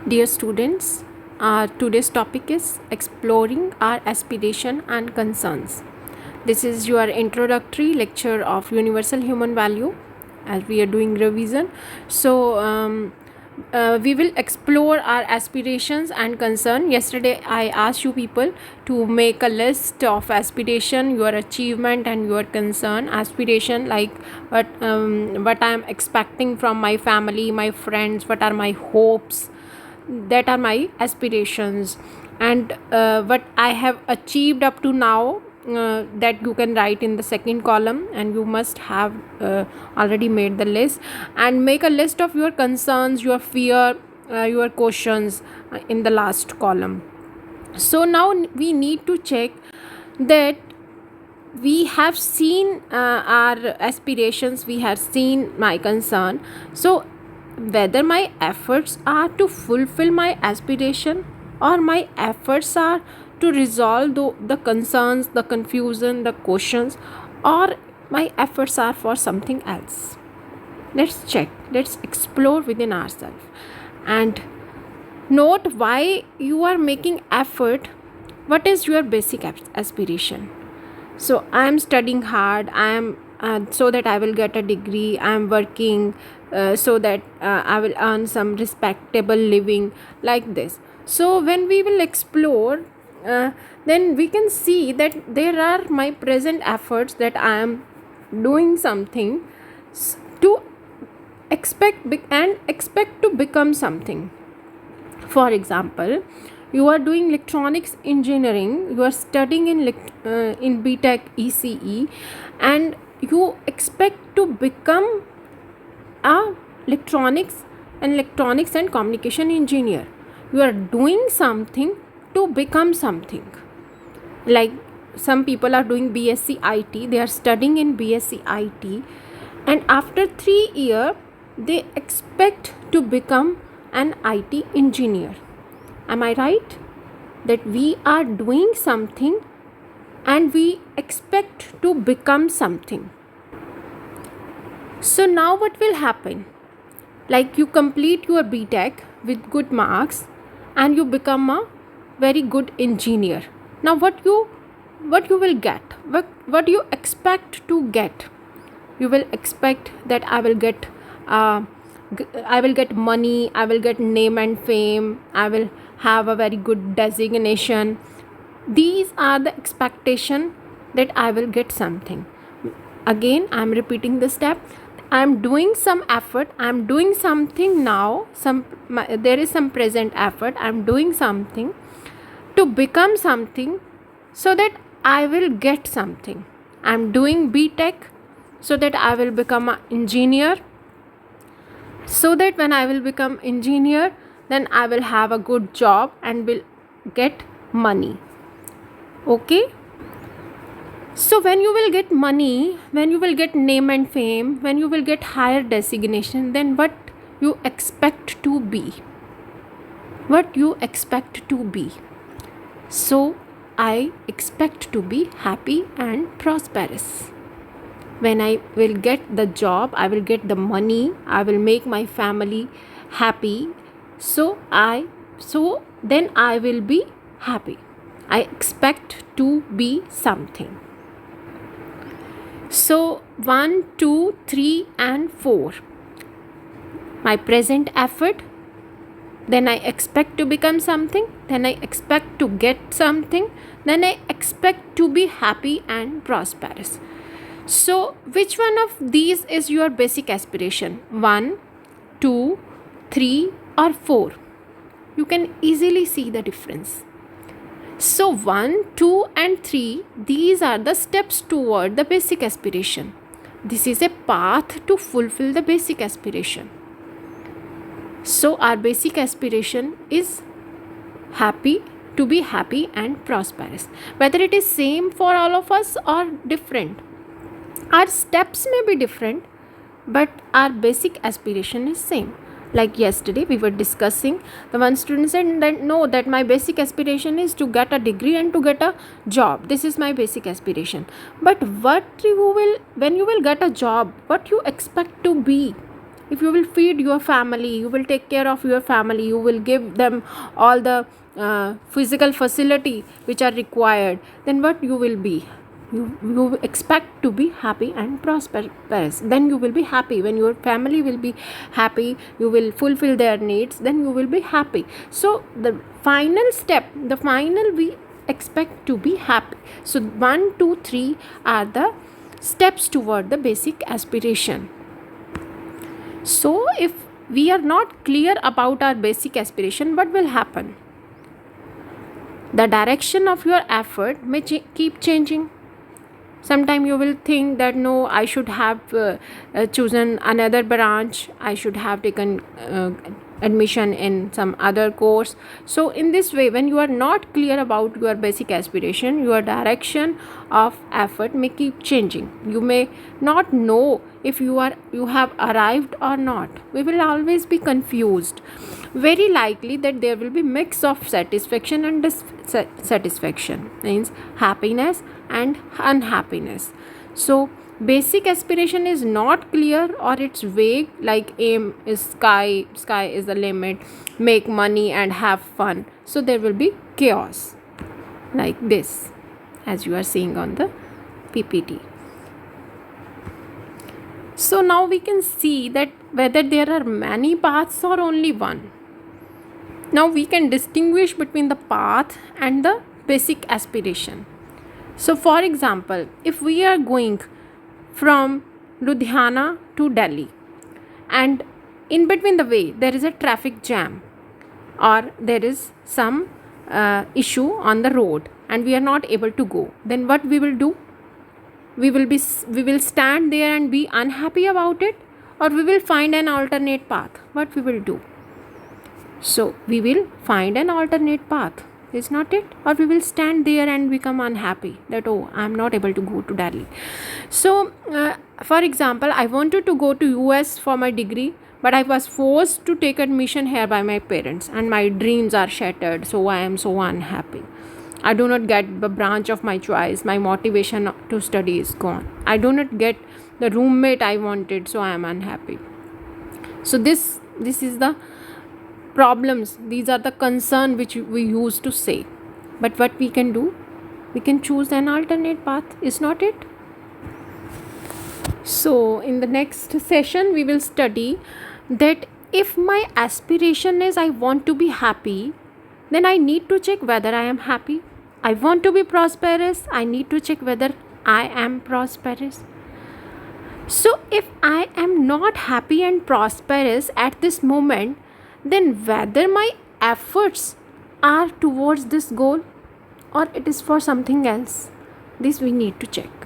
Dear students, today's topic is exploring our aspiration and concerns. This is your introductory lecture of universal human value as we are doing revision. We will explore our aspirations and concern. Yesterday I asked you people to make a list of aspiration, your achievement and your concern. Aspiration like what I am expecting from my family, my friends, what are my hopes, that are my aspirations, and what I have achieved up to now, that you can write in the second column, and you must have already made the list, and make a list of your concerns, your fear, your questions in the last column. So now we need to check that we have seen our aspirations, we have seen my concern. So whether my efforts are to fulfill my aspiration or my efforts are to resolve the concerns, the confusion, the questions, or my efforts are for something else. Let's check, let's explore within ourselves and note why you are making effort. What is your basic aspiration? So I am studying hard, I am so that I will get a degree, I am working so that I will earn some respectable living, like this. So when we will explore, then we can see that there are my present efforts, that I am doing something to expect to become something. For example, you are doing electronics engineering, you are studying in BTech ECE, and you expect to become a electronics and communication engineer. You are doing something to become something. Like some people are doing BSc IT, they are studying in BSc IT, and after 3 years they expect to become an IT engineer. Am I right? That we are doing something and we expect to become something. So now what will happen? Like you complete your BTech with good marks and you become a very good engineer. Now what you will get? What you expect to get? You will expect that I will get money, I will get name and fame, I will have a very good designation. These are the expectation, that I will get something. Again, I am repeating the step. I am doing some effort, I am doing something now, there is some present effort, I am doing something to become something, so that I will get something. I am doing BTech so that I will become an engineer, so that when I will become engineer, then I will have a good job and will get money. Okay, so when you will get money, when you will get name and fame, when you will get higher designation, then what you expect to be? What you expect to be? So I expect to be happy and prosperous. When I will get the job, I will get the money, I will make my family happy. So then I will be happy. I expect to be something. So 1, 2, 3 and 4. My present effort, then I expect to become something, then I expect to get something, then I expect to be happy and prosperous. So which one of these is your basic aspiration? 1, 2, 3 or 4? You can easily see the difference. So 1, 2 and 3, these are the steps toward the basic aspiration. This is a path to fulfill the basic aspiration. So our basic aspiration is to be happy and prosperous. Whether it is same for all of us or different, our steps may be different, but our basic aspiration is same. Like yesterday we were discussing, the one student said that no, that my basic aspiration is to get a degree and to get a job. This is my basic aspiration. But when you will get a job, what you expect to be? if you will feed your family, you will take care of your family, you will give them all the physical facility which are required, then what you will be, you expect to be happy and prosperous. Then you will be happy. When your family will be happy, you will fulfill their needs, then you will be happy. So the final step, the final, we expect to be happy. So 1, 2, 3 are the steps toward the basic aspiration. So if we are not clear about our basic aspiration, what will happen? The direction of your effort may keep changing. Sometime you will think that no, I should have chosen another branch, I should have taken admission in some other course. So in this way, when you are not clear about your basic aspiration, your direction of effort may keep changing. You may not know if you have arrived or not. We will always be confused. Very likely that there will be mix of satisfaction and dissatisfaction, means happiness and unhappiness. So basic aspiration is not clear, or it's vague, like aim is sky is the limit, make money and have fun. So there will be chaos like this, as you are seeing on the PPT. So now we can see that whether there are many paths or only one. Now we can distinguish between the path and the basic aspiration. So for example, if we are going from Ludhiana to Delhi, and in between the way there is a traffic jam, or there is some issue on the road and we are not able to go, then what we will do? We will stand there and be unhappy about it, or we will find an alternate path. What we will do? So we will find an alternate path, is not it? Or we will stand there and become unhappy that, oh, I am not able to go to Delhi. So for example, I wanted to go to US for my degree, but I was forced to take admission here by my parents, and my dreams are shattered. So I am so unhappy. I do not get the branch of my choice. My motivation to study is gone. I do not get the roommate I wanted, so I am unhappy. So this is the problems. These are the concern which we used to say. But what we can do? We can choose an alternate path, is not it? So in the next session, we will study that if my aspiration is I want to be happy, then I need to check whether I am happy. I want to be prosperous, I need to check whether I am prosperous. So if I am not happy and prosperous at this moment, then whether my efforts are towards this goal or it is for something else, this we need to check.